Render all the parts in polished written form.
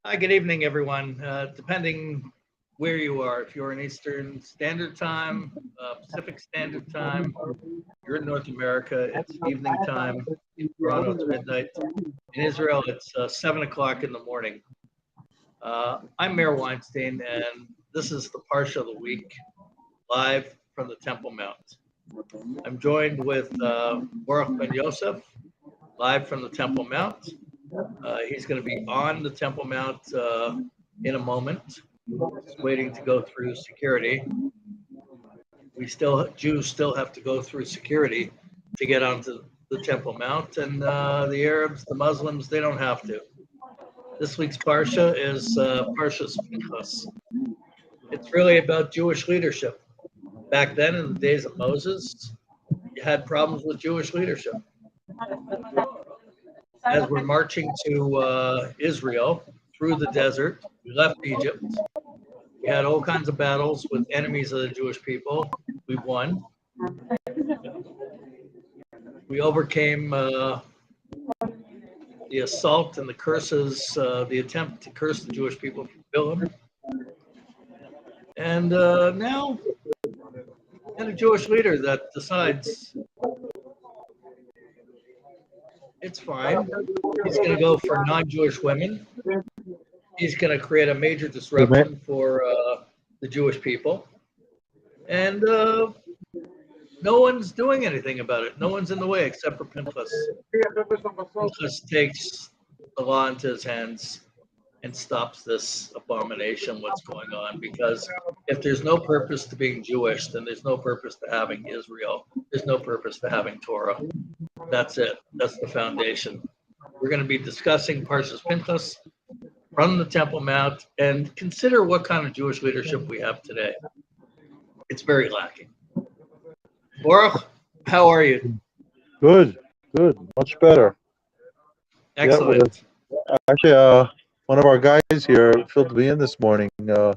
Hi, good evening, everyone. Depending where you are, if you're in Eastern Standard Time, Pacific Standard Time, you're in North America, it's evening time. In Toronto, it's midnight. In Israel, it's 7 o'clock in the morning. I'm Meir Weinstein, and this is the Parsha of the week, live from the Temple Mount. I'm joined with Baruch Ben-Yoseph, live from the Temple Mount. He's going to be on the Temple Mount in a moment. He's waiting to go through security. Jews still have to go through security to get onto the Temple Mount, and the Arabs, the Muslims, they don't have to. This week's Parsha is Parashat Pinchas. It's really about Jewish leadership. Back then, in the days of Moses, you had problems with Jewish leadership. As we're marching to Israel through the desert, we left Egypt. We had all kinds of battles with enemies of the Jewish people. We won. We overcame the assault and the curses, the attempt to curse the Jewish people from Bilam. And now, we had a Jewish leader that decides it's fine. He's going to go for non-Jewish women. He's going to create a major disruption for the Jewish people. And no one's doing anything about it. No one's in the way except for Pinchas. Pinchas takes the law into his hands and stops this abomination, what's going on. Because if there's no purpose to being Jewish, then there's no purpose to having Israel. There's no purpose to having Torah. That's it. That's the foundation. We're going to be discussing Parashat Pinchas from the Temple Mount and consider what kind of Jewish leadership we have today. It's very lacking. Baruch, how are you? Good, much better. Excellent. Yeah, actually, one of our guys here filled me in this morning. Our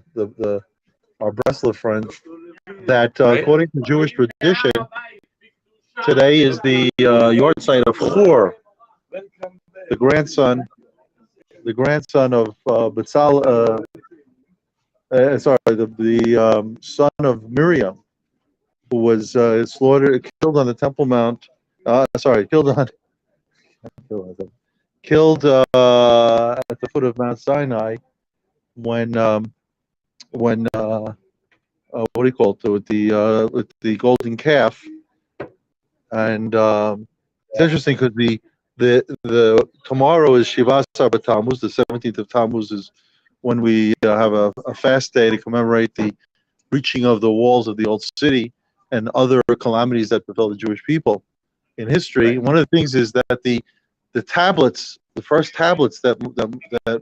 Breslev friend, that according to Jewish tradition, today is the yahrzeit of Hur, the grandson of Betzal. The son of Miriam, who was killed on the Temple Mount. Killed at the foot of Mount Sinai when what do you call it, with the golden calf. And it's interesting because the tomorrow is Shivas Tammuz, the 17th of Tammuz is when we have a fast day to commemorate the breaching of the walls of the old city and other calamities that befell the Jewish people in history. One of the things is that the tablets, the first tablets that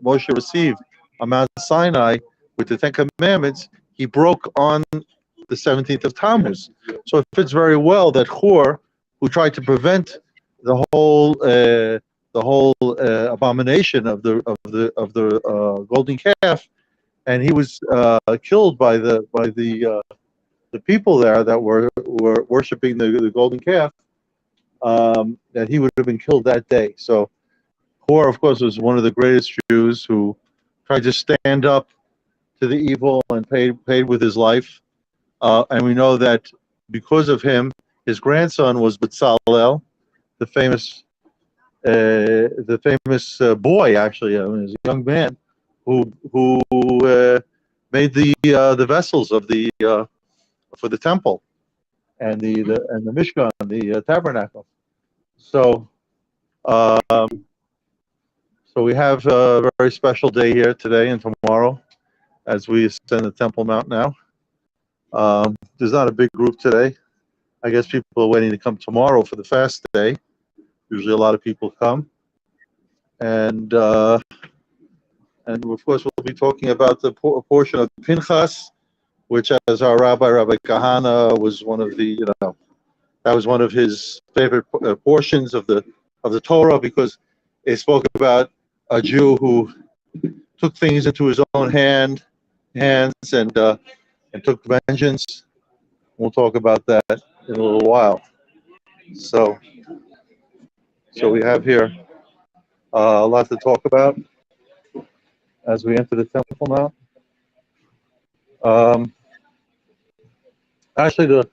Moshe received on Mount Sinai with the Ten Commandments, he broke on the 17th of Tammuz. So it fits very well that Hur, who tried to prevent the whole abomination of the golden calf, and he was killed by the people there that were worshiping the golden calf. That he would have been killed that day. So Hur, of course, was one of the greatest Jews who tried to stand up to the evil and paid with his life. And we know that because of him, his grandson was Betzalel, the famous boy, actually, he was a young man who made the vessels of for the temple and the Mishkan, the tabernacle. So we have a very special day here today and tomorrow as we ascend the Temple Mount now. There's not a big group today. I guess people are waiting to come tomorrow for the fast day. Usually a lot of people come. And of course we'll be talking about the portion of Pinchas, which, as our Rabbi Kahana, was one of that was one of his favorite portions of the Torah, because it spoke about a Jew who took things into his own hands and took vengeance. We'll talk about that in a little while. So we have here a lot to talk about. as we enter the temple now. Actually, the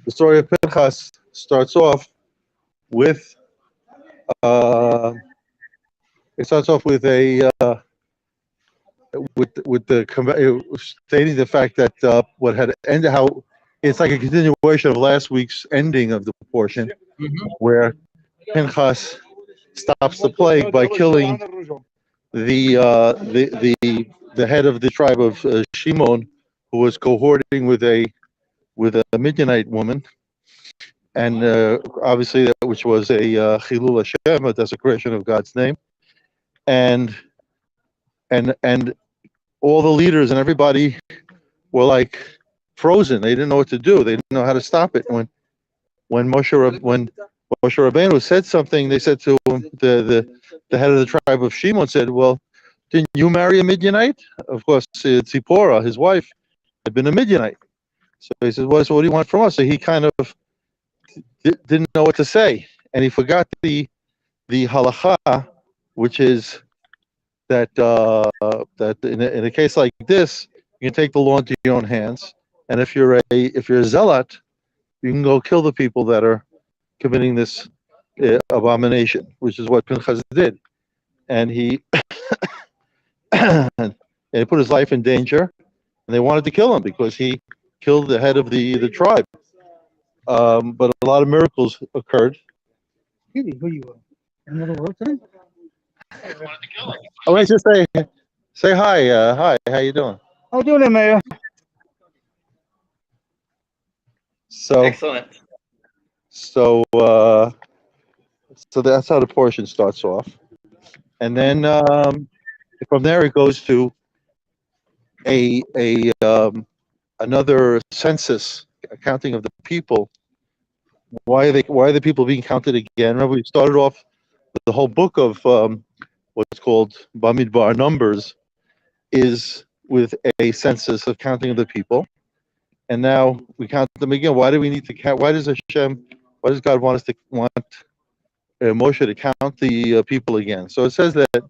story of Pinchas starts off with it starts off with a with the stating the fact that what had ended, how it's like a continuation of last week's ending of the portion where Pinchas stops the plague by killing the head of the tribe of Shimon, who was cohorting with a Midianite woman, and obviously that which was a Chilul Hashem, a desecration of God's name, and all the leaders and everybody were like frozen. They didn't know what to do. They didn't know how to stop it. When Moshe Rabbeinu said something, they said to him, the head of the tribe of Shimon said, "Well, didn't you marry a Midianite?" Of course, Tzipporah, his wife, had been a Midianite. So he said, "Well, so what do you want from us?" So he kind of didn't know what to say, and he forgot the halacha, which is that that in a case like this, you can take the law into your own hands, and if you're a zealot, you can go kill the people that are committing this abomination, which is what Pinchas did, and he and he put his life in danger, and they wanted to kill him because he killed the head of the tribe. But a lot of miracles occurred. Really, who you are? Another world today? I want to just say hi. Hi, how you doing? How you doing there, Meir? So Excellent. so that's how the portion starts off, and then from there it goes to a another census, accounting of the people. Why are the people being counted again? Remember, we started off the whole book of what's called Bamidbar, Numbers, is with a census of counting of the people, and now we count them again. Why do we need to count? Why does God want Moshe to count the people again? So it says that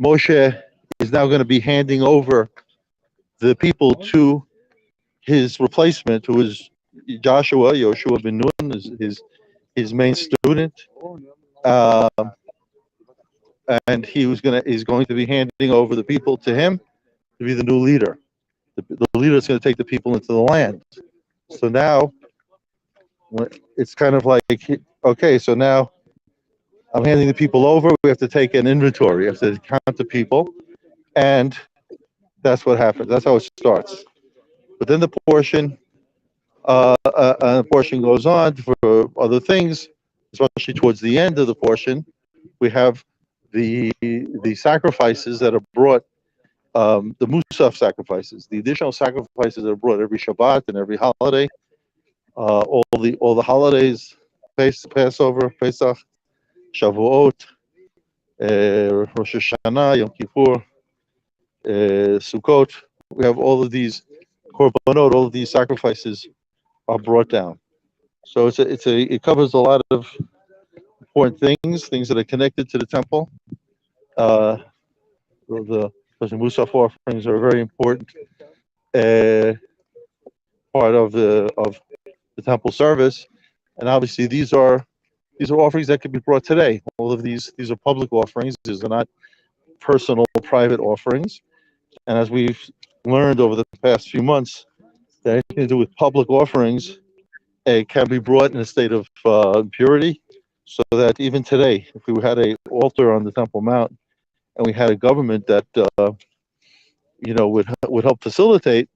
Moshe is now going to be handing over the people to his replacement, who is Yoshua ben Nun, is his main student, and he's going to be handing over the people to him to be the new leader. The leader is going to take the people into the land. So now it's kind of like, okay, so now I'm handing the people over. We have to take an inventory. We have to count the people, and that's what happens. That's how it starts. But then the portion goes on for other things, especially towards the end of the portion. We have the sacrifices that are brought, the Musaf sacrifices, the additional sacrifices that are brought every Shabbat and every holiday, all the holidays, Passover, Pesach, Shavuot, Rosh Hashanah, Yom Kippur, Sukkot. We have all of these korbanot, all of these sacrifices are brought down. So it covers a lot of important things that are connected to the temple. The Musaf offerings are a very important part of the temple service, and obviously these are offerings that can be brought today. All of these are public offerings. These are not personal, private offerings. And as we've learned over the past few months, that anything to do with public offerings can be brought in a state of purity, so that even today, if we had an altar on the Temple Mount and we had a government that would help facilitate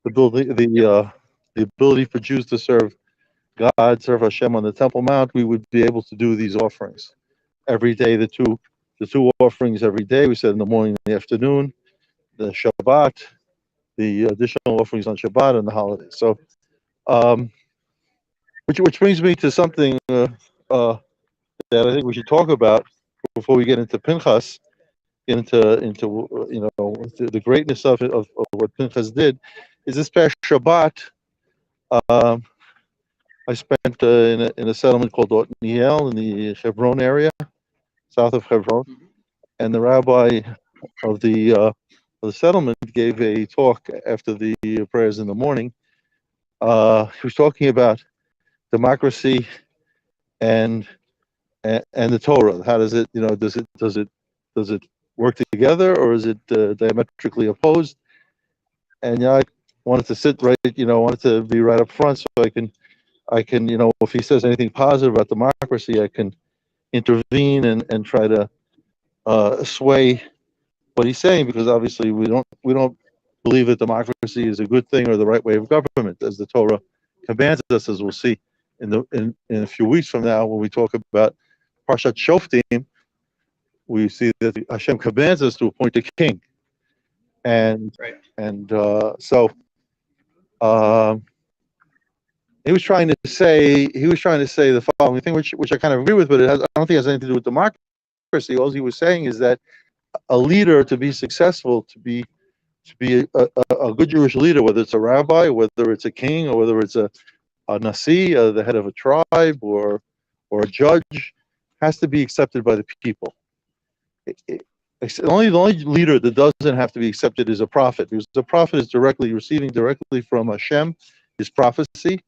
the ability for Jews to serve God, serve Hashem on the Temple Mount, we would be able to do these offerings every day. The two offerings every day. We said in the morning and the afternoon, the Shabbat, the additional offerings on Shabbat and the holidays. So, which brings me to something that I think we should talk about before we get into Pinchas, into the greatness of what Pinchas did. Is this past Shabbat? I spent in a settlement called Otniel in the Hebron area, south of Hebron, and the rabbi of the settlement gave a talk after the prayers in the morning. He was talking about democracy and the Torah. How does it, does it work together, or is it diametrically opposed? And I wanted to sit right, wanted to be right up front so I can, if he says anything positive about democracy, I can intervene and try to sway what he's saying, because obviously we don't believe that democracy is a good thing or the right way of government, as the Torah commands us, as we'll see in a few weeks from now when we talk about Parshat Shoftim. We see that Hashem commands us to appoint a king, and Right. so he was trying to say the following thing, which I kind of agree with, but I don't think it has anything to do with democracy. All he was saying is that a leader, to be successful, to be a good Jewish leader, whether it's a rabbi, whether it's a king, or whether it's a nasi, the head of a tribe, or a judge, has to be accepted by the people. The only leader that doesn't have to be accepted is a prophet, because the prophet is receiving directly from Hashem his prophecy.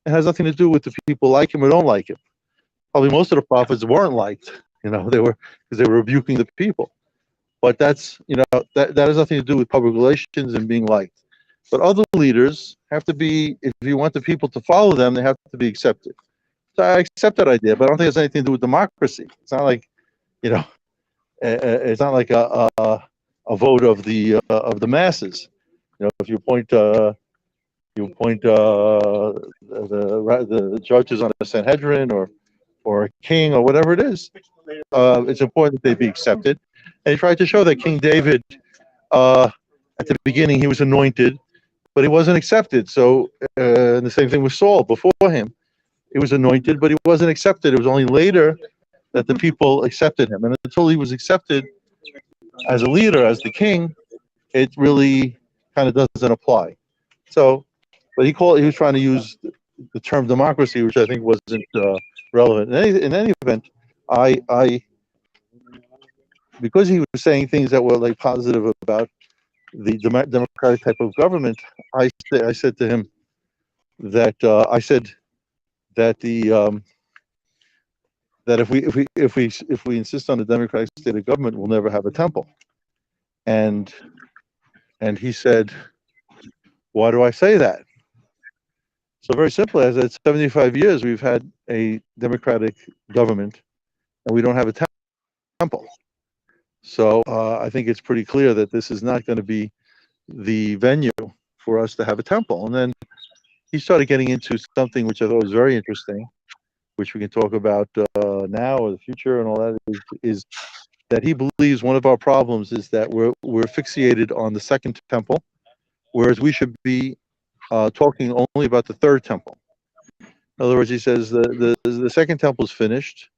It has nothing to do with the people like him or don't like him. Probably most of the prophets weren't liked, because they were rebuking the people. But that's, that has nothing to do with public relations and being liked. But other leaders have to be, if you want the people to follow them, they have to be accepted. So I accept that idea, but I don't think it has anything to do with democracy. It's not like, it's not like a vote of the masses. If you appoint the judges on the Sanhedrin or a king or whatever it is, it's important that they be accepted. And he tried to show that King David, at the beginning, he was anointed, but he wasn't accepted. So the same thing with Saul before him. He was anointed, but he wasn't accepted. It was only later that the people accepted him. And until he was accepted as a leader, as the king, it really kind of doesn't apply. So, but he was trying to use the term democracy, which I think wasn't relevant. In any event, I because he was saying things that were like positive about the democratic type of government, I said to him that that the that if we insist on a democratic state of government, we'll never have a temple. And he said, why do I say that? So very simply, I said, 75 years we've had a democratic government, and we don't have a temple. So I think it's pretty clear that this is not going to be the venue for us to have a temple. And then he started getting into something which I thought was very interesting, which we can talk about now or the future and all that, is that he believes one of our problems is that we're fixated on the second temple, whereas we should be talking only about the third temple. In other words, he says the second temple is finished,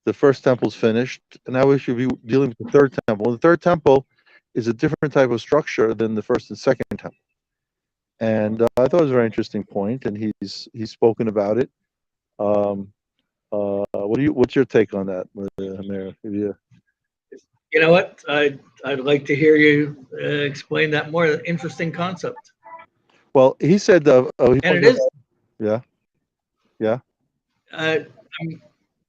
the first temple is finished, and now we should be dealing with the third temple. And the third temple is a different type of structure than the first and second temple. And I thought it was a very interesting point, and he's spoken about it. What's your take on that, Meir? You know what? I'd like to hear you explain that more. Interesting concept. Well, he said, And it is. Yeah.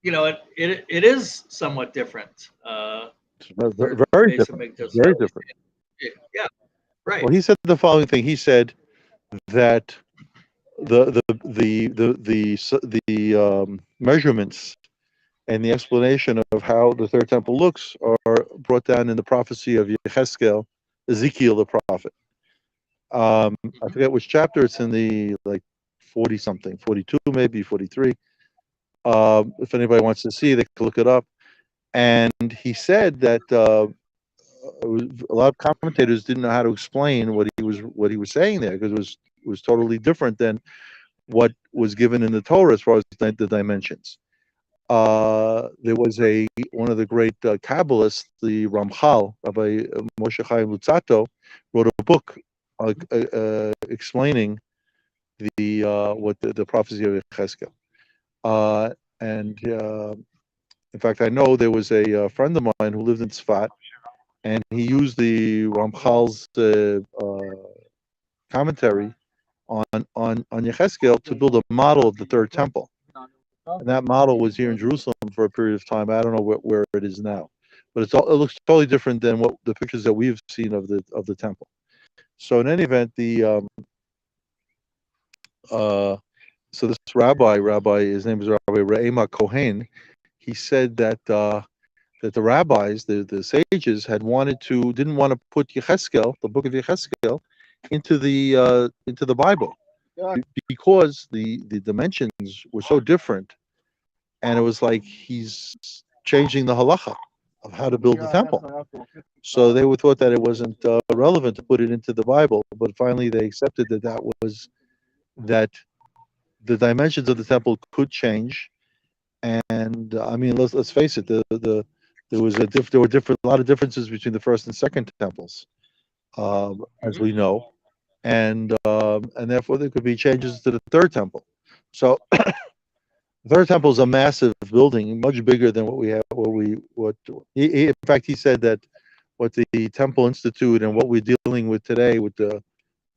It is somewhat different. Very different. Very different. Yeah, right. Well, he said the following thing. He said that the measurements and the explanation of how the third temple looks are brought down in the prophecy of Ezekiel the prophet. I forget which chapter it's in, the 40 something, 42 maybe, 43. If anybody wants to see, they can look it up. And he said that a lot of commentators didn't know how to explain what he was saying there, because it was totally different than what was given in the Torah as far as the dimensions. There was one of the great Kabbalists, the Ramchal, Rabbi Moshe Chaim Luzzatto, wrote a book explaining the prophecy of Yechezkel. And In fact, I know there was a friend of mine who lived in Tzfat, and he used the Ramchal's commentary on Yechezkel to build a model of the third temple. And that model was here in Jerusalem for a period of time. I don't know where it is now, but it looks totally different than what the pictures that we've seen of the temple. So in any event, so this rabbi, his name is Rabbi Re'ema Kohen. He said that that the rabbis, the sages, didn't want to put Yechezkel, the book of Yechezkel, into the Bible, because the dimensions were so different, and it was like he's changing the halacha of how to build the temple. So they thought that it wasn't relevant to put it into the Bible, but finally they accepted that the dimensions of the temple could change. And I mean, let's face it, there were a lot of differences between the first and second temples, as we know, and therefore there could be changes to the third temple. So the third temple is a massive building, much bigger than what we have. In fact, he said that what the Temple Institute and what we're dealing with today with the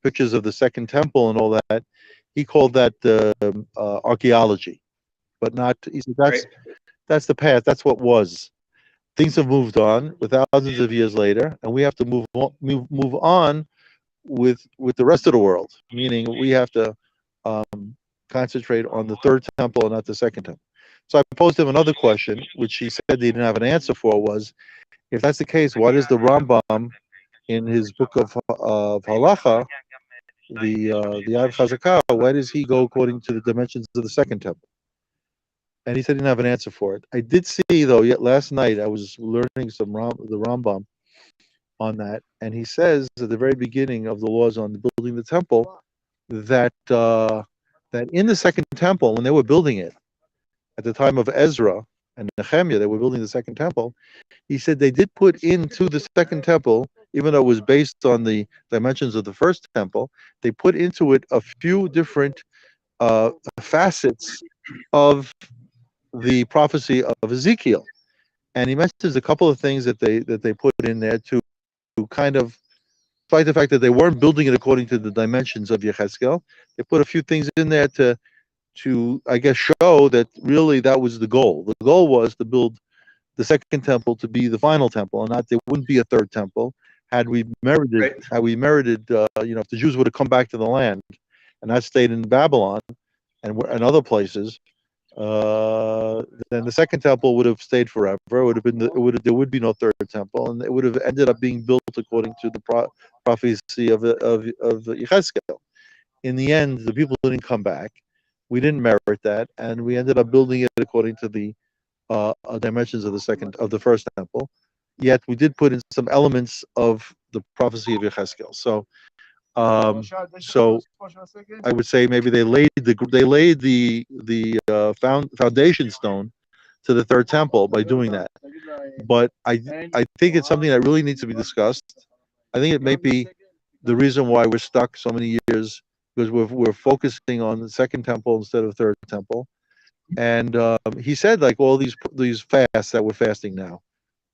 pictures of the second temple and all that, he called that archaeology, but not. He said that's the past. That's what was. Things have moved on with thousands of years later, and we have to move on with the rest of the world. Meaning, we have to concentrate on the third temple and not the second temple. So I posed him another question, which he said he didn't have an answer for. Was, if that's the case, what is the Rambam in his book of Halacha, the Av Chazakah? Why does he go according to the dimensions of the second temple? And he said he didn't have an answer for it. I did see, though, yet last night I was learning the Rambam on that, and he says at the very beginning of the laws on building the temple that that in the second temple, when they were building it at the time of Ezra and Nehemiah, they were building the second temple. He said they did put into the second temple, even though it was based on the dimensions of the first temple, they put into it a few different facets of the prophecy of Ezekiel, and he mentions a couple of things that they put in there to kind of despite the fact that they weren't building it according to the dimensions of Yechezkel. They put a few things in there to I guess show that really that was the goal. The goal was to build the second temple to be the final temple, and not there wouldn't be a third temple had we merited if the Jews would have come back to the land and not stayed in Babylon and other places. Then the second temple would have stayed forever. It would have been there would be no third temple, and it would have ended up being built according to the prophecy of Yechezkel. In the end, the people didn't come back. We didn't merit that, and we ended up building it according to the dimensions of the first temple. Yet we did put in some elements of the prophecy of Yechezkel. So I would say maybe they laid the foundation stone to the third temple by doing that. But I think it's something that really needs to be discussed. I think it may be the reason why we're stuck so many years, because we're focusing on the second temple instead of the third temple. And he said, like, all these fasts that we're fasting now,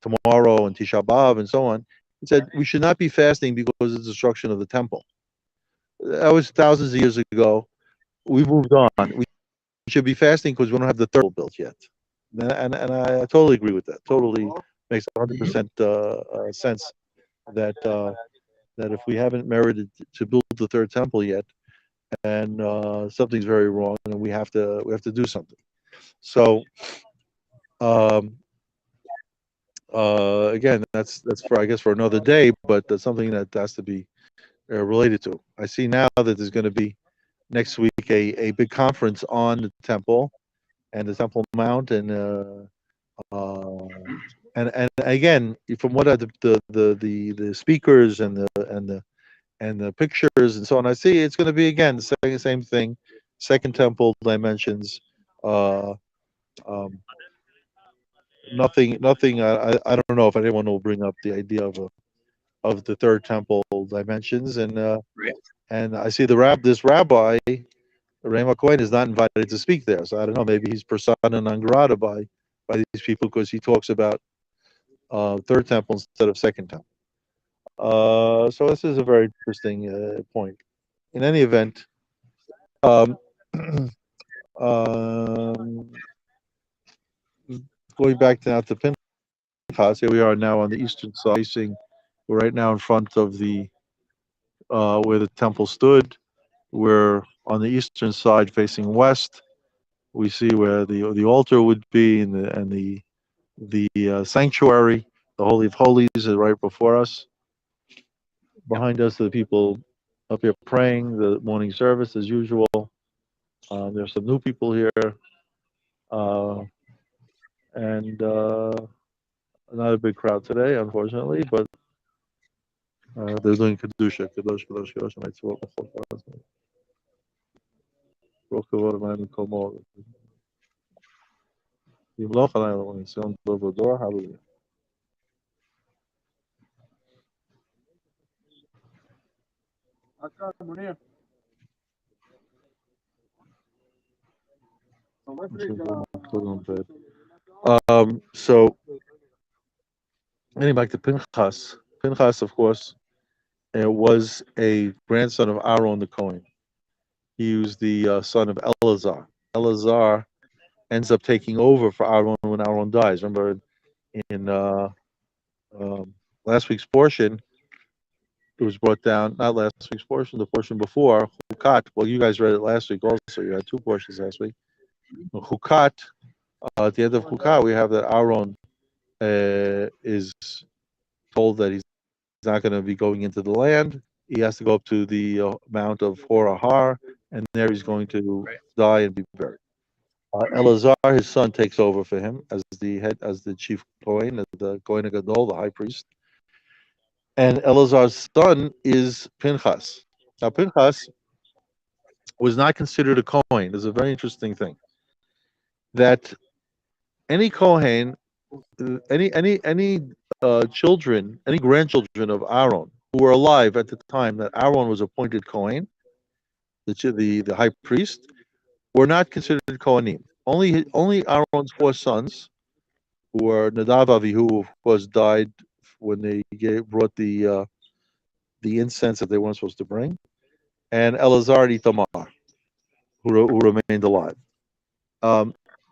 tomorrow and Tisha B'Av and so on. He said we should not be fasting because of the destruction of the temple. That was thousands of years ago. We moved on. We should be fasting because we don't have the third temple built yet. And I totally agree with that. Totally makes 100% sense that that if we haven't merited to build the third temple yet, and something's very wrong, and we have to do something. So again, that's for, I guess, for another day, but that's something that has to be related to. I see now that there's going to be next week a big conference on the temple and the Temple Mount, and again, from what are the speakers and the pictures and so on, I see it's going to be again the same thing, second temple dimensions. Nothing. I don't know if anyone will bring up the idea of the third temple dimensions, and I see this rabbi, Rema Cohen, is not invited to speak there. So I don't know. Maybe he's persona non grata by by these people because he talks about third temple instead of second temple. So this is a very interesting point. In any event, um, um, going back now to Pinchas, here we are now on the eastern side, facing. We're right now in front of the where the temple stood. We're on the eastern side, facing west. We see where the altar would be, and the sanctuary, the Holy of Holies, is right before us. Behind us, the people up here praying the morning service as usual. There's some new people here, and not a big crowd today, unfortunately, but they're doing kedusha, kadosh, kadosh, kadosh, mitzvot, Baruch kavod Adonai mikol mo'od. Yimloch alaynu l'nision dor v'dor, hallelujah. So, getting back to Pinchas. Pinchas, of course, was a grandson of Aaron the Cohen. He was the son of Eleazar. Eleazar ends up taking over for Aaron when Aaron dies. Remember, in last week's portion, it was brought down, not last week's portion, the portion before, Hukat. Well, you guys read it last week also. You had two portions last week. Hukat, at the end of Hukat, we have that Aaron is told that he's not going to be going into the land. He has to go up to the mount of Hor, and there he's going to die and be buried. Eleazar, his son, takes over for him as the chief Kohen, the Kohen Gadol, the high priest. And Eleazar's son is Pinchas. Now, Pinchas was not considered a Kohen. There's a very interesting thing that any Kohen, any children, any grandchildren of Aaron who were alive at the time that Aaron was appointed Kohen, the high priest, were not considered Kohanim. Only Aaron's four sons, who were Nadav, Avihu, who of course died when they brought the incense that they weren't supposed to bring, and Eleazar and Itamar, who remained alive.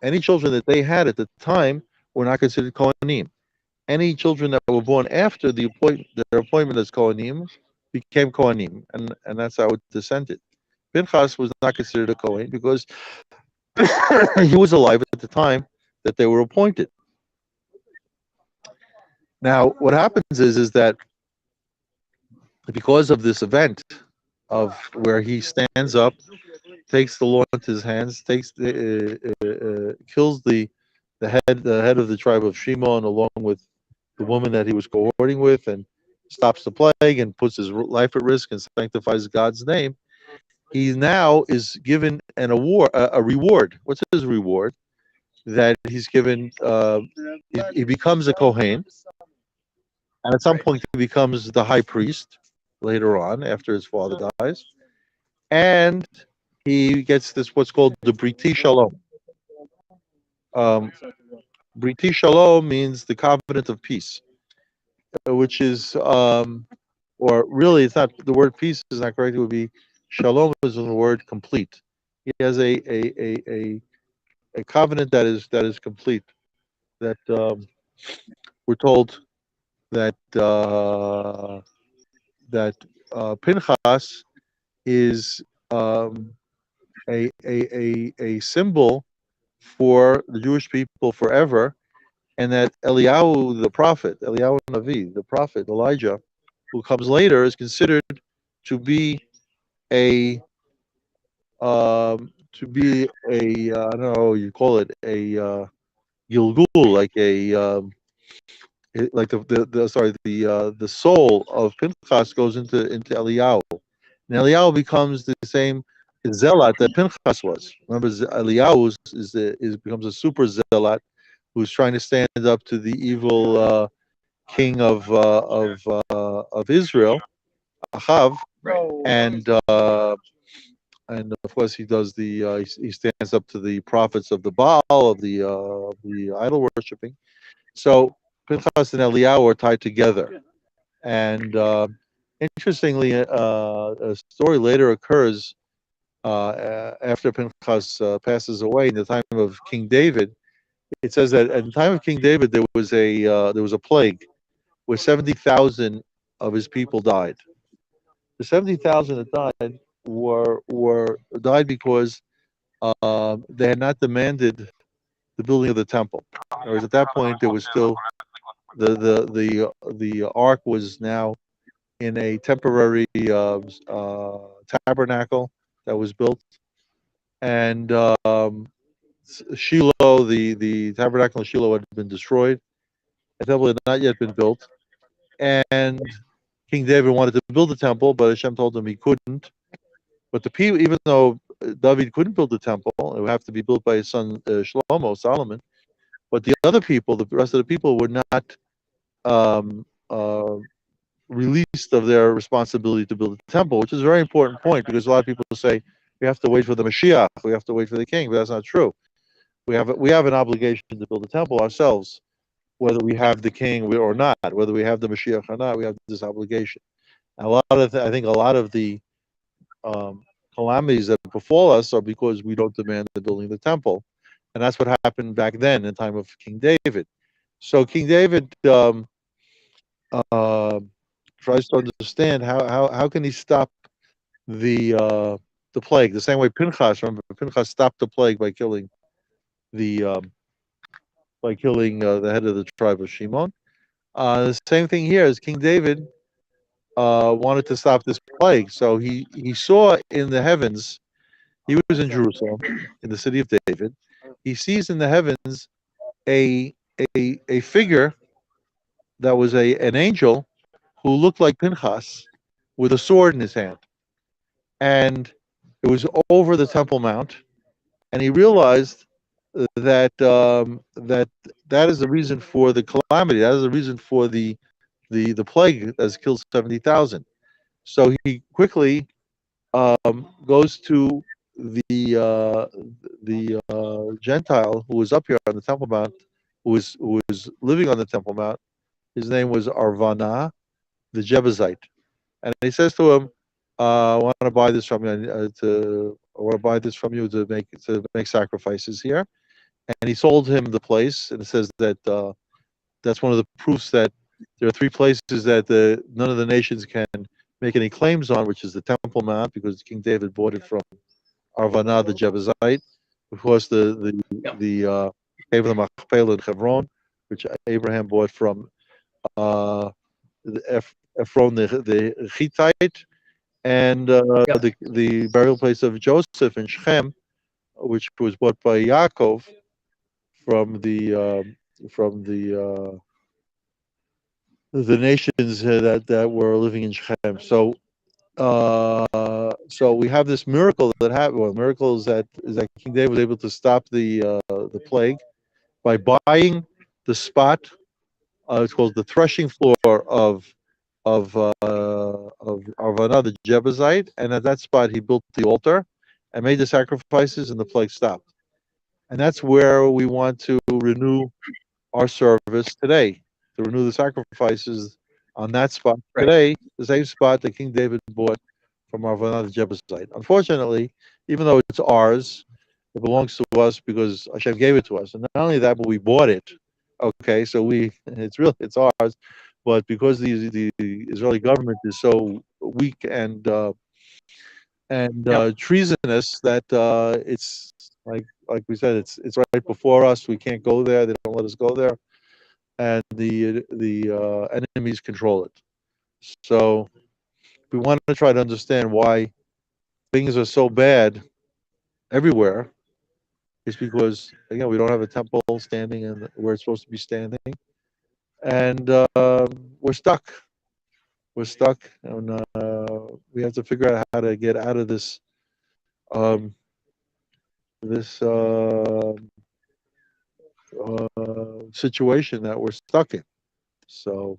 Any children that they had at the time were not considered Kohanim. Any children that were born after their appointment as Kohanim became Kohanim, and that's how it descended. Pinchas was not considered a Kohen because he was alive at the time that they were appointed. Now, what happens is that because of this event of where he stands up, takes the law into his hands, kills the head of the tribe of Shimon along with the woman that he was cohorting with, and stops the plague and puts his life at risk and sanctifies God's name. He now is given an award, a reward. What's his reward? That he's given. He becomes a Kohen, and at some point he becomes the high priest. Later on, after his father dies, and he gets this what's called the Briti Shalom. Briti Shalom means the covenant of peace, which is, or really, it's not the word peace is not correct. It would be Shalom is the word complete. He has a covenant that is complete. That we're told that Pinchas is a symbol for the Jewish people forever, and that Eliyahu, the prophet, Eliyahu Navi, the prophet Elijah, who comes later, is considered to be a I don't know, you call it a Gilgul, like the soul of Pinchas goes into Eliyahu. And Eliyahu becomes the same zealot that Pinchas was. Remember, Eliyahu becomes a super zealot who's trying to stand up to the evil king of Israel, Achav, and and of course he does he stands up to the prophets of the Baal of the idol worshiping. So Pinchas and Eliyahu are tied together, and interestingly, a story later occurs after Pinchas passes away in the time of King David. It says that at the time of King David there was a plague where 70,000 of his people died. The 70,000 that died were died because they had not demanded the building of the temple. Whereas at that point there was still the ark was now in a temporary tabernacle that was built, and Shiloh, the tabernacle in Shiloh had been destroyed. The temple had not yet been built, and King David wanted to build the temple, but Hashem told him he couldn't. But the people, even though David couldn't build the temple, it would have to be built by his son Shlomo, Solomon. But the other people, the rest of the people, were not um, uh, released of their responsibility to build the temple, which is a very important point because a lot of people say we have to wait for the Mashiach, we have to wait for the king, but that's not true. We have an obligation to build the temple ourselves, whether we have the king or not, whether we have the Mashiach or not. We have this obligation. And I think a lot of the um, calamities that befall us are because we don't demand the building of the temple, and that's what happened back then in the time of King David. So King David uh, tries to understand how can he stop the uh, the plague the same way Pinchas. Remember, Pinchas stopped the plague the um, by killing the head of the tribe of Shimon. The same thing here is King David wanted to stop this plague, so he saw in the heavens. He was in Jerusalem, in the city of David. He sees in the heavens a a figure that was an angel who looked like Pinchas with a sword in his hand, and it was over the Temple Mount. And he realized that that is the reason for the calamity. That is the reason for the plague that has killed 70,000. So he quickly goes to the Gentile who was up here on the Temple Mount, who was living on the Temple Mount. His name was Arvana, the Jebusite, and he says to him, "I want to buy this from you. I want to buy this from you to make sacrifices here." And he sold him the place, and it says that that's one of the proofs that there are three places that none of the nations can make any claims on, which is the Temple Mount, because King David bought it from Arvana the Jebusite, of course the cave of the Machpelah in Hebron, which Abraham bought from Ephron the Hittite, and the burial place of Joseph in Shechem, which was bought by Yaakov from the nations that were living in Shechem. So we have this miracle that happened. Well, miracle is that King David was able to stop the plague by buying the spot. It's called the threshing floor of Arvana the Jebusite, and at that spot he built the altar and made the sacrifices, and the plague stopped. And that's where we want to renew our service today, to renew the sacrifices on that spot today, the same spot that King David bought from Arvana the Jebusite. Unfortunately, even though it's ours, it belongs to us because Hashem gave it to us. And not only that, but we bought it. Okay, so it's ours, but because the Israeli government is so weak and treasonous that it's like we said, it's right before us. We can't go there. They don't let us go there, and the enemies control it. So we want to try to understand why things are so bad everywhere. It's because again we don't have a temple standing and where it's supposed to be standing, and we're stuck. We're stuck, and we have to figure out how to get out of um, this situation that we're stuck in. So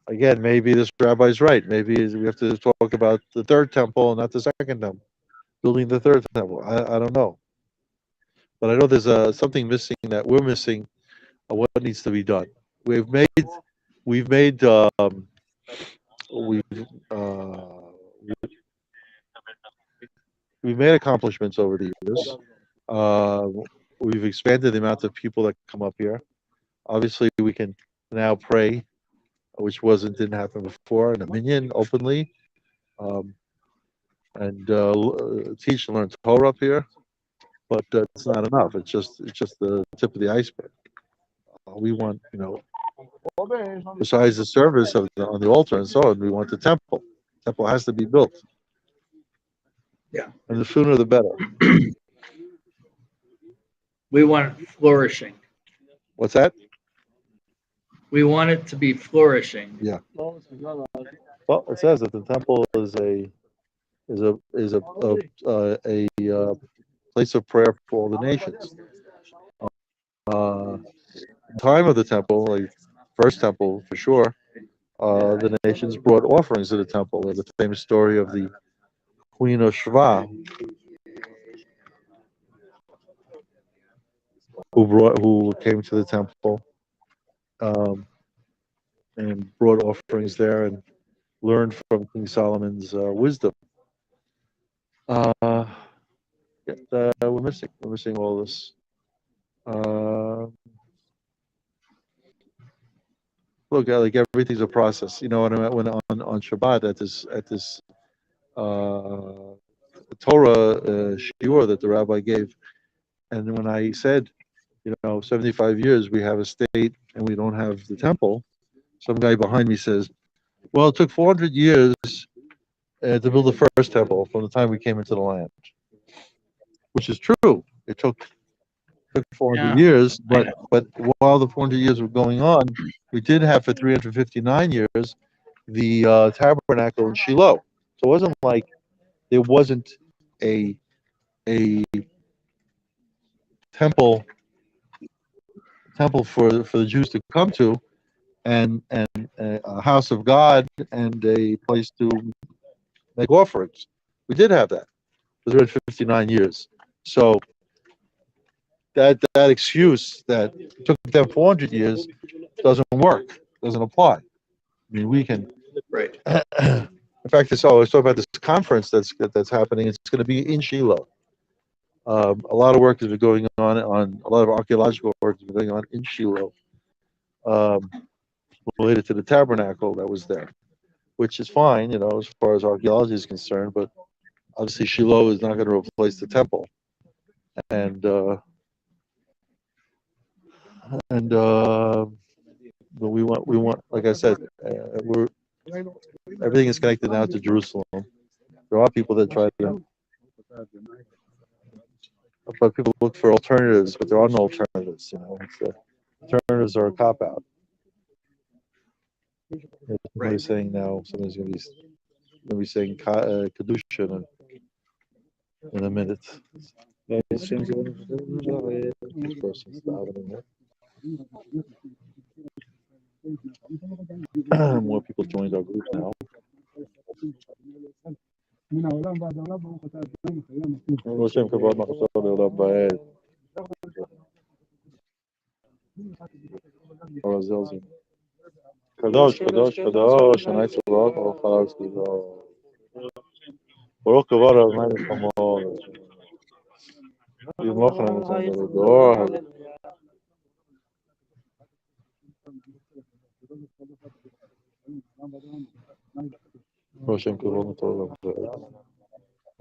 again, maybe this rabbi's right. Maybe we have to talk about the third temple and not the second temple. building the third temple. I don't know. But I know there's something missing that we're missing what needs to be done. We've made we've made we've uh, we've made accomplishments over the years. Uh, we've expanded the amount of people that come up here. Obviously, we can now pray, which didn't happen before, in a minyan openly, um, and teach and learn Torah up here. But it's not enough. It's just the tip of the iceberg. We want, besides the service on the altar and so on, we want the temple. Temple has to be built. Yeah. And the sooner the better. We want it flourishing. What's that? We want it to be flourishing. Yeah. Well, it says that the temple is a place of prayer for all the nations. Time of the temple, like first temple for sure, the nations brought offerings to the temple. The famous story of the Queen of Sheba, who came to the temple and brought offerings there and learned from King Solomon's wisdom. We're missing all this. Look, like everything's a process. When I went on Shabbat at this Torah shiur that the rabbi gave, and when I said, 75 years we have a state and we don't have the temple, some guy behind me says, well, it took 400 years to build the first temple from the time we came into the land, which is true. It took 400 years, but while the 400 years were going on, we did have for 359 years the tabernacle in Shiloh. So it wasn't like there wasn't a temple for the Jews to come to, and a house of God and a place to make offerings. We did have that for 359 years. So that excuse that it took them 400 years doesn't work, doesn't apply. I mean, we can. Right. In fact, I was talking about this conference that's happening. It's going to be in Shiloh. A lot of work has been going on a lot of archaeological work has been going on in Shiloh, related to the tabernacle that was there, which is fine, as far as archaeology is concerned. But obviously, Shiloh is not going to replace the temple, and but we want, like I said, everything is connected now to Jerusalem. There are people that try to, but people look for alternatives, but there are no alternatives. Alternatives are a cop out. Somebody's saying now somebody's going to be saying kedusha in a minute. More people joined our group now. Kadosh, Kadosh, Kadosh, and I said, "Oh, Kadosh, Kadosh." Baruch Kavar Almighty Kamor. Yimochan and Zador. Hashem Kavod Torah.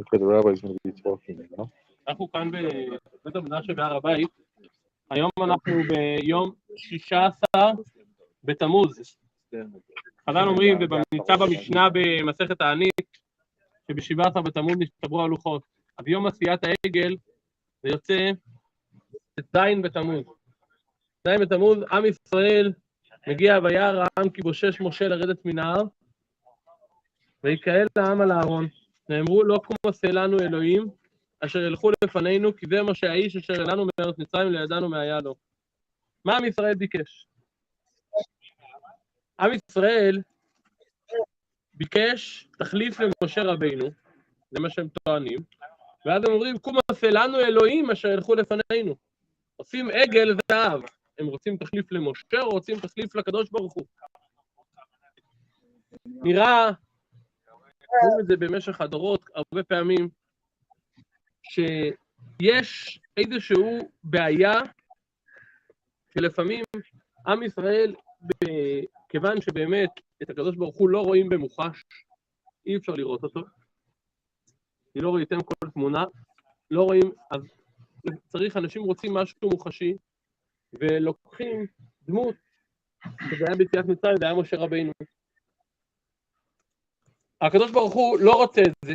Okay, the rabbi is going to be talking now. אנחנו כאן בבית המקדש בהר הבית. היום אנחנו ביום 16 בתמוז. חז"ל אומרים, ונמצא במשנה במסכת תענית, שב-17 בתמוז נשתברו הלוחות. אז יום עשיית העגל זה יוצא ז' בתמוז. ז' בתמוז, עם ישראל מגיע וירא העם כי בושש משה לרדת מן ההר, ויקהל העם על הארון. נאמרו לא קום עשה לנו אלוהים, אשר ילכו לפנינו, כי זה משה האיש אשר אלינו מארץ מצרים לידענו מה לו. מה עם ישראל ביקש? עם ישראל ביקש תחליף למשה רבינו, זה מה שהם טוענים, ואז הם אומרים, קום עשה לנו אלוהים אשר ילכו לפנינו. עושים עגל זהב. הם רוצים תחליף למשה או רוצים תחליף לקדוש ברוך הוא? נראה, רואים את זה במשך הדורות הרבה פעמים, שיש איזשהו בעיה שלפעמים עם ישראל, כיוון שבאמת את הקדוש ברוך הוא לא רואים במוחש, אי אפשר לראות אותו, כי לא ראיתם כל תמונה, לא רואים, אז צריך, אנשים רוצים משהו מוחשי, ולוקחים דמות, שזה היה ביציאת מצרים, זה היה משה רבינו. הקדוש ברוך הוא לא רוצה את זה,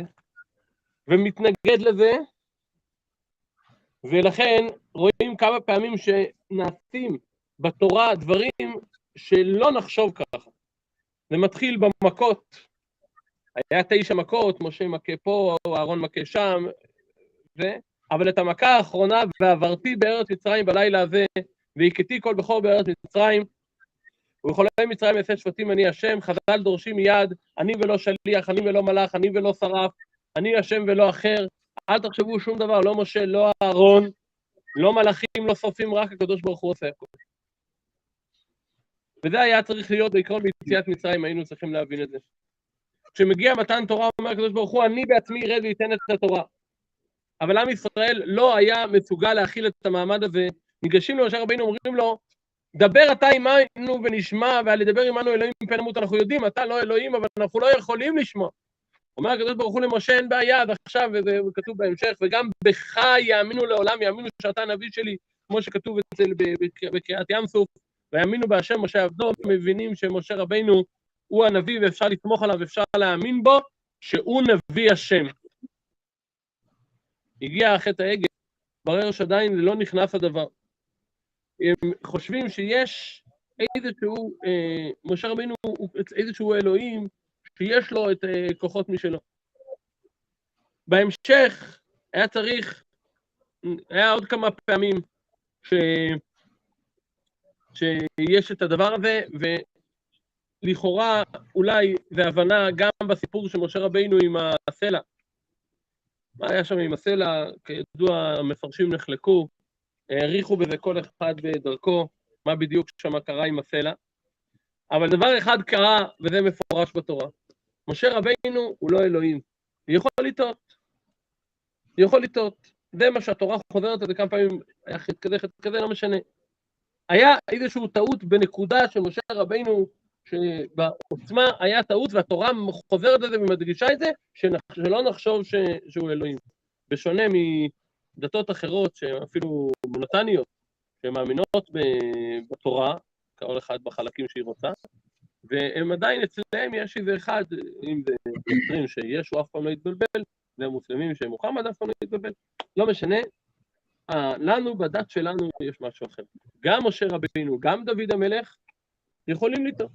ומתנגד לזה, ולכן רואים כמה פעמים שנעשים בתורה דברים שלא נחשוב ככה. זה מתחיל במכות, היה 9 מכות, משה מכה פה, אהרון מכה שם, אבל את המכה האחרונה, ועברתי בארץ מצרים בלילה הזה, והכיתי כל בכור בארץ מצרים, ובכל מצרים יעשה שבטים אני השם, חז"ל דורשים מיד, אני ולא שליח, אני ולא מלאך, אני ולא שרף, אני השם ולא אחר, אל תחשבו שום דבר, לא משה, לא אהרון, לא מלאכים, לא שורפים, רק הקדוש ברוך הוא עושה הכל. וזה היה צריך להיות בעקרון ביציאת מצרים, היינו צריכים להבין את זה. כשמגיע מתן תורה, אומר הקדוש ברוך הוא, אני בעצמי ירד וייתן את התורה. אבל עם ישראל לא היה מסוגל להכיל את המעמד הזה, ניגשים למשה רבינו, אומרים לו, דבר אתה עמנו ונשמע, ועל לדבר עמנו אלוהים פן נמות, אנחנו יודעים, אתה לא אלוהים, אבל אנחנו לא יכולים לשמוע. אומר הקדוש ברוך הוא למשה, אין בעיה, ועכשיו, וזה כתוב בהמשך, וגם בך יאמינו לעולם, יאמינו שאתה הנביא שלי, כמו שכתוב בקריאת ים סוף, ויאמינו בהשם משה עבדו, מבינים שמשה רבינו הוא הנביא, ואפשר לתמוך עליו, ואפשר להאמין בו, שהוא נביא השם. הגיע חטא העגל, ברר שעדיין לא נכנס הדבר. הם חושבים שיש איזשהו, משה רבינו הוא איזשהו אלוהים, שיש לו את כוחות משלו. בהמשך היה צריך, היה עוד כמה פעמים שיש את הדבר הזה, ולכאורה אולי זה הבנה גם בסיפור של משה רבינו עם הסלע. מה היה שם עם הסלע? כידוע המפרשים נחלקו, העריכו בזה כל אחד בדרכו, מה בדיוק שם קרה עם הסלע. אבל דבר אחד קרה, וזה מפורש בתורה. משה רבינו הוא לא אלוהים. הוא יכול לטעות. הוא יכול לטעות. זה מה שהתורה חוזרת, זה כמה פעמים, היה חטא כזה, לא משנה. היה איזושהי טעות בנקודה של משה רבינו, שבעוצמה היה טעות, והתורה חוזרת לזה ומדגישה את זה, שלא נחשוב שהוא אלוהים. בשונה מדתות אחרות, שאפילו מונתניות, שמאמינות בתורה, כל אחד בחלקים שהיא רוצה, והם עדיין אצלם יש איזה אחד, אם זה נוצרים שישו אף פעם לא יתבלבל, והמוסלמים שמוחמד אף פעם לא יתבלבל, לא משנה, לנו בדת שלנו יש משהו אחר. גם משה רבינו, גם דוד המלך, יכולים לטעות.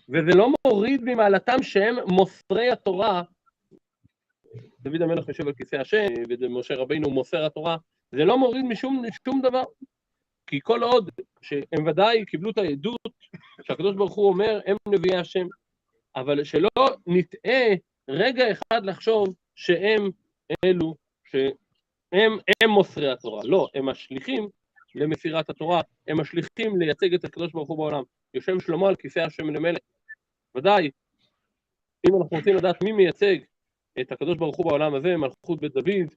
וזה לא מוריד ממעלתם שהם מוסרי התורה, דוד המלך יושב על כיסא השם, ומשה רבינו מוסר התורה, זה לא מוריד משום דבר. כי כל עוד שהם ודאי קיבלו את העדות, שהקדוש ברוך הוא אומר, הם נביאי השם, אבל שלא נטעה רגע אחד לחשוב שהם אלו, שהם מוסרי התורה. לא, הם משליחים למסירת התורה, הם משליחים לייצג את הקדוש ברוך הוא בעולם. יושב שלמה על כיסא השם למלך. ודאי, אם אנחנו רוצים לדעת מי מייצג את הקדוש ברוך הוא בעולם הזה, מלכות בית דוד,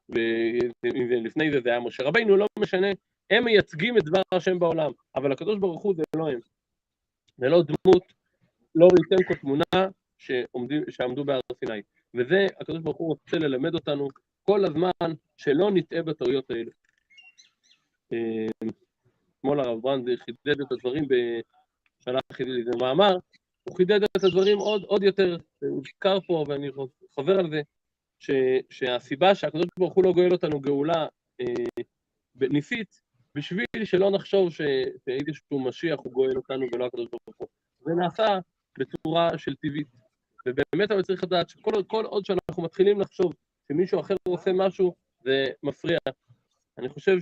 ולפני זה היה משה רבינו, לא משנה, הם מייצגים את דבר השם בעולם, אבל הקדוש ברוך הוא זה לא הם. זה לא דמות, לא ראיתם כל תמונה שעמדו בהר סיני. וזה הקדוש ברוך הוא רוצה ללמד אותנו כל הזמן שלא נטעה בטעויות האלה. אתמול הרב ברנד חידד את הדברים בשלח חידד את המאמר, הוא חידד את הדברים עוד יותר, הוא זכר פה ואני חוזר על זה, שהסיבה שהקדוש ברוך הוא לא גואל אותנו גאולה ניסית, בשביל שלא נחשוב שאיזשהו משיח הוא גואל אותנו ולא הקדוש ברוך הוא. זה נעשה בצורה של טבעית. ובאמת אני צריך לדעת שכל עוד שאנחנו מתחילים לחשוב שמישהו אחר עושה משהו, זה מפריע. אני חושב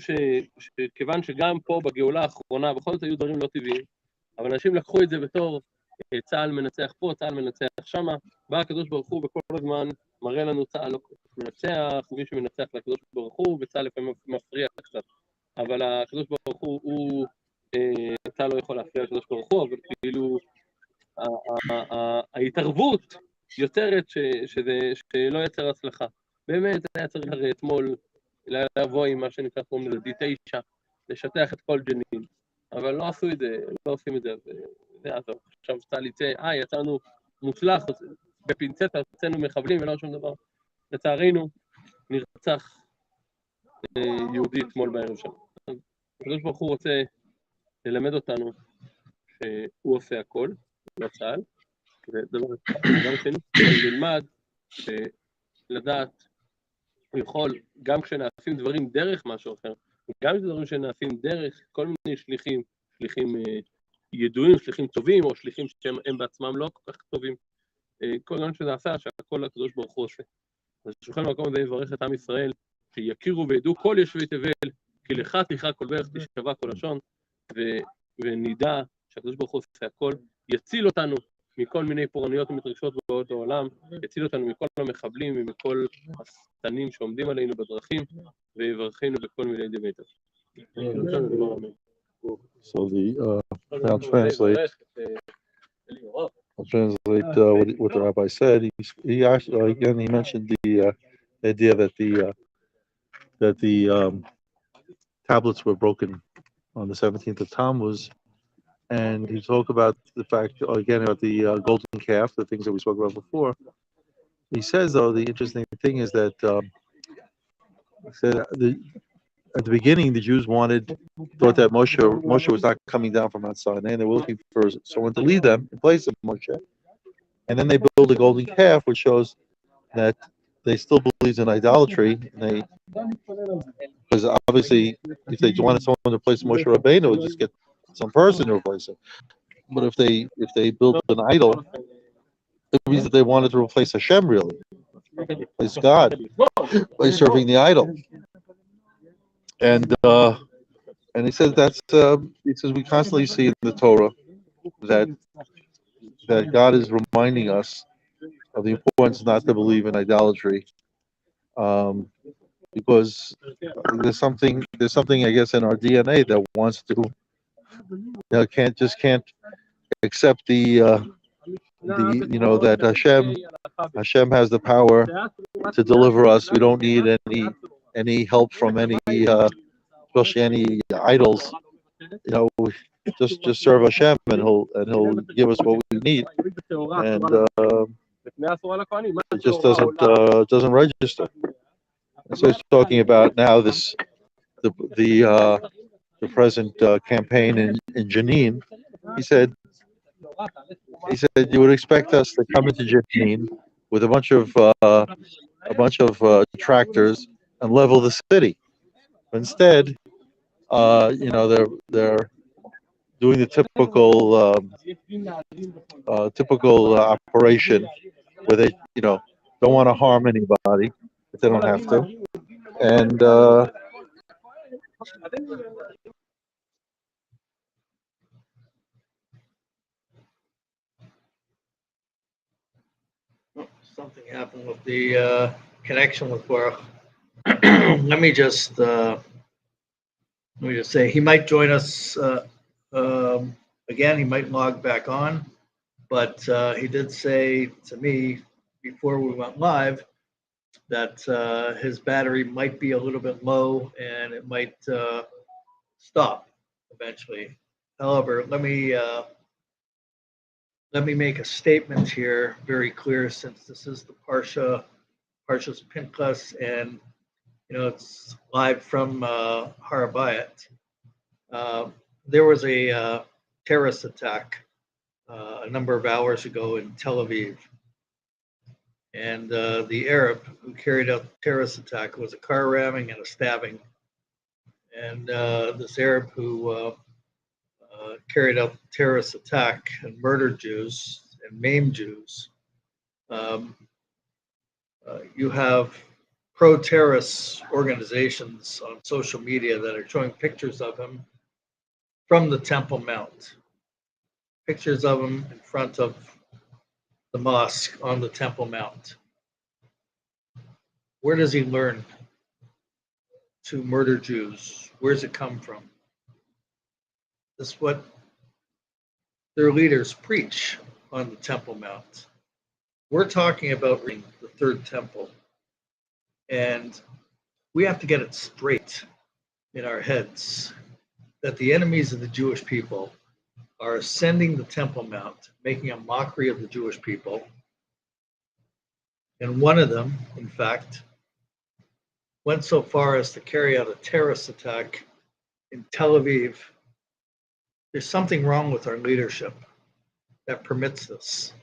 שכיוון שגם פה בגאולה האחרונה, בכל זאת היו דברים לא טבעיים, אבל אנשים לקחו את זה בתור צה"ל מנצח פה, צה"ל מנצח שמה, בא הקדוש ברוך הוא וכל הזמן מראה לנו צה"ל לא מנצח, מי שמנצח לקדוש ברוך הוא, וצה"ל לפעמים מפריע קצת, אבל הקדוש ברוך הוא צה"ל לא יכול להפריע לקדוש ברוך הוא, אבל כאילו ההתערבות יוצרת שלא יצר הצלחה. באמת היה צריך הרי אתמול לבוא עם מה שנקרא קוראים לזה D9, לשטח את כל ג'נין, אבל לא עשו את זה, לא עושים את זה, אז עכשיו צה"ל יצא, יצאנו מוצלח, בפינצטה יצאנו מחבלים ולא שום דבר. לצערנו נרצח יהודי אתמול בערב שלנו. הקדוש ברוך הוא רוצה ללמד אותנו שהוא עושה הכל, לא צה"ל, ודבר שני, נלמד לדעת, הוא יכול, גם כשנעשים דברים דרך משהו אחר, גם דברים שנעשים דרך כל מיני שליחים ידועים, שליחים טובים, או שליחים שהם בעצמם לא כל כך טובים, כל דבר שנעשה, שהכל הקדוש ברוך הוא עושה. אז שולחן במקום הזה יברך את עם ישראל, שיכירו וידעו כל יושבי תבל, כי לך תכרע כל ברך תשכבה כל לשון, ונדע שהקדוש ברוך הוא עושה הכל, יציל אותנו מכל מיני פורענויות ומתרגשות בעוד העולם, יציל אותנו מכל המחבלים ומכל השטנים שעומדים עלינו בדרכים, ויברכנו בכל מיני דברי טוב. So I'll translate what the rabbi said. He actually again he mentioned the idea that the tablets were broken on the 17th of Tammuz, and he talked about the fact again about the golden calf, the things that we spoke about before. He says though the interesting thing is that at the beginning the Jews thought that Moshe was not coming down from Mount Sinai, and they were looking for someone to lead them in place of Moshe. And then they build a golden calf, which shows that they still believe in idolatry. Because obviously, if they wanted someone to replace Moshe Rabbeinu, they would just get some person to replace it. But if they built an idol, it means that they wanted to replace Hashem, really, replace God by serving the idol. And he says we constantly see in the Torah that God is reminding us of the importance not to believe in idolatry, because there's something I guess in our DNA that wants to can't accept that Hashem has the power to deliver us. We don't need any help from any especially any idols. Just serve Hashem and he'll give us what we need, and it just doesn't register. And so he's talking about now the present campaign in Jenin. He said you would expect us to come into Jenin with a bunch of tractors and level the city. But instead, they're doing the typical operation where they don't want to harm anybody if they don't have to, and something happened with the connection with Baruch. Let me just say he might join us again. He might log back on, but he did say to me before we went live that his battery might be a little bit low and it might stop eventually. However, let me make a statement here very clear, since this is the Parshas Pinchas, and it's live from Har Bayit. There was a terrorist attack a number of hours ago in Tel Aviv, and the Arab who carried out the terrorist attack was a car ramming and a stabbing, and this Arab who carried out the terrorist attack and murdered Jews and maimed Jews. You have pro-terrorist organizations on social media that are showing pictures of him from the Temple Mount. pictures of him in front of the mosque on the Temple Mount. Where does he learn to murder Jews? Where does it come from? This is what their leaders preach on the Temple Mount. We're talking about the third temple, and we have to get it straight in our heads that the enemies of the Jewish people are ascending the Temple Mount, making a mockery of the Jewish people. And one of them, in fact, went so far as to carry out a terrorist attack in Tel Aviv. There's something wrong with our leadership that permits this,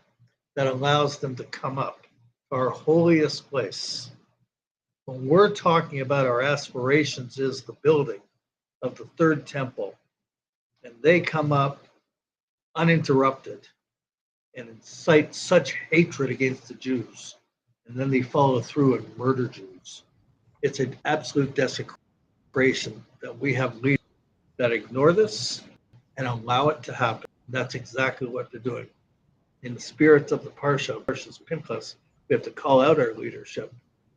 that allows them to come up to our holiest place. When we're talking about our aspirations is the building of the third temple, and they come up uninterrupted and incite such hatred against the Jews, and then they follow through and murder Jews. It's an absolute desecration that we have leaders that ignore this and allow it to happen. That's exactly what they're doing. In the spirit of the Parsha, Parashat Pinchas, we have to call out our leadership,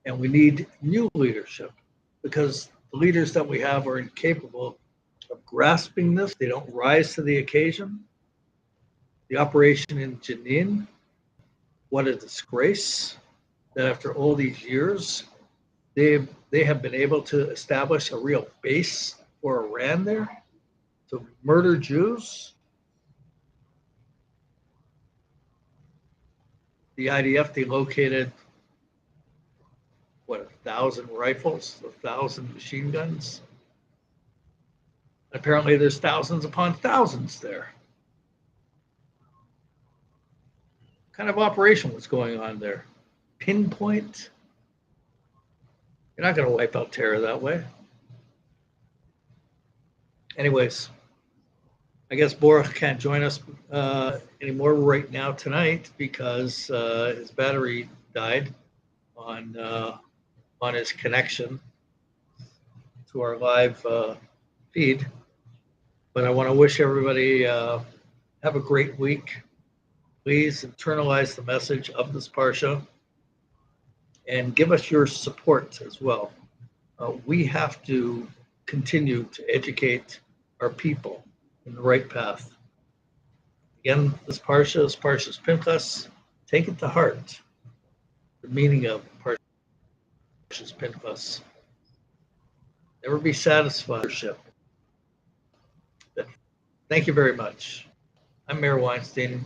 and we need new leadership because the leaders that we have are incapable of grasping this. They don't rise to the occasion. The operation in Jenin, what a disgrace that after all these years, they have been able to establish a real base for Iran there to murder Jews. The IDF, they located, 1,000 rifles, 1,000 machine guns. Apparently there's thousands upon thousands there. What kind of operation was going on there? Pinpoint? You're not going to wipe out terror that way. Anyways, I guess Baruch can't join us anymore right now tonight because his battery died on his connection to our live feed. But I want to wish everybody have a great week. Please internalize the message of this Parsha and give us your support as well. We have to continue to educate our people in the right path. Again, this Parsha is Parashat Pinchas. Take it to heart, the meaning of Parashat Pinchas. Never be satisfied. Thank you very much. I'm Meir Weinstein.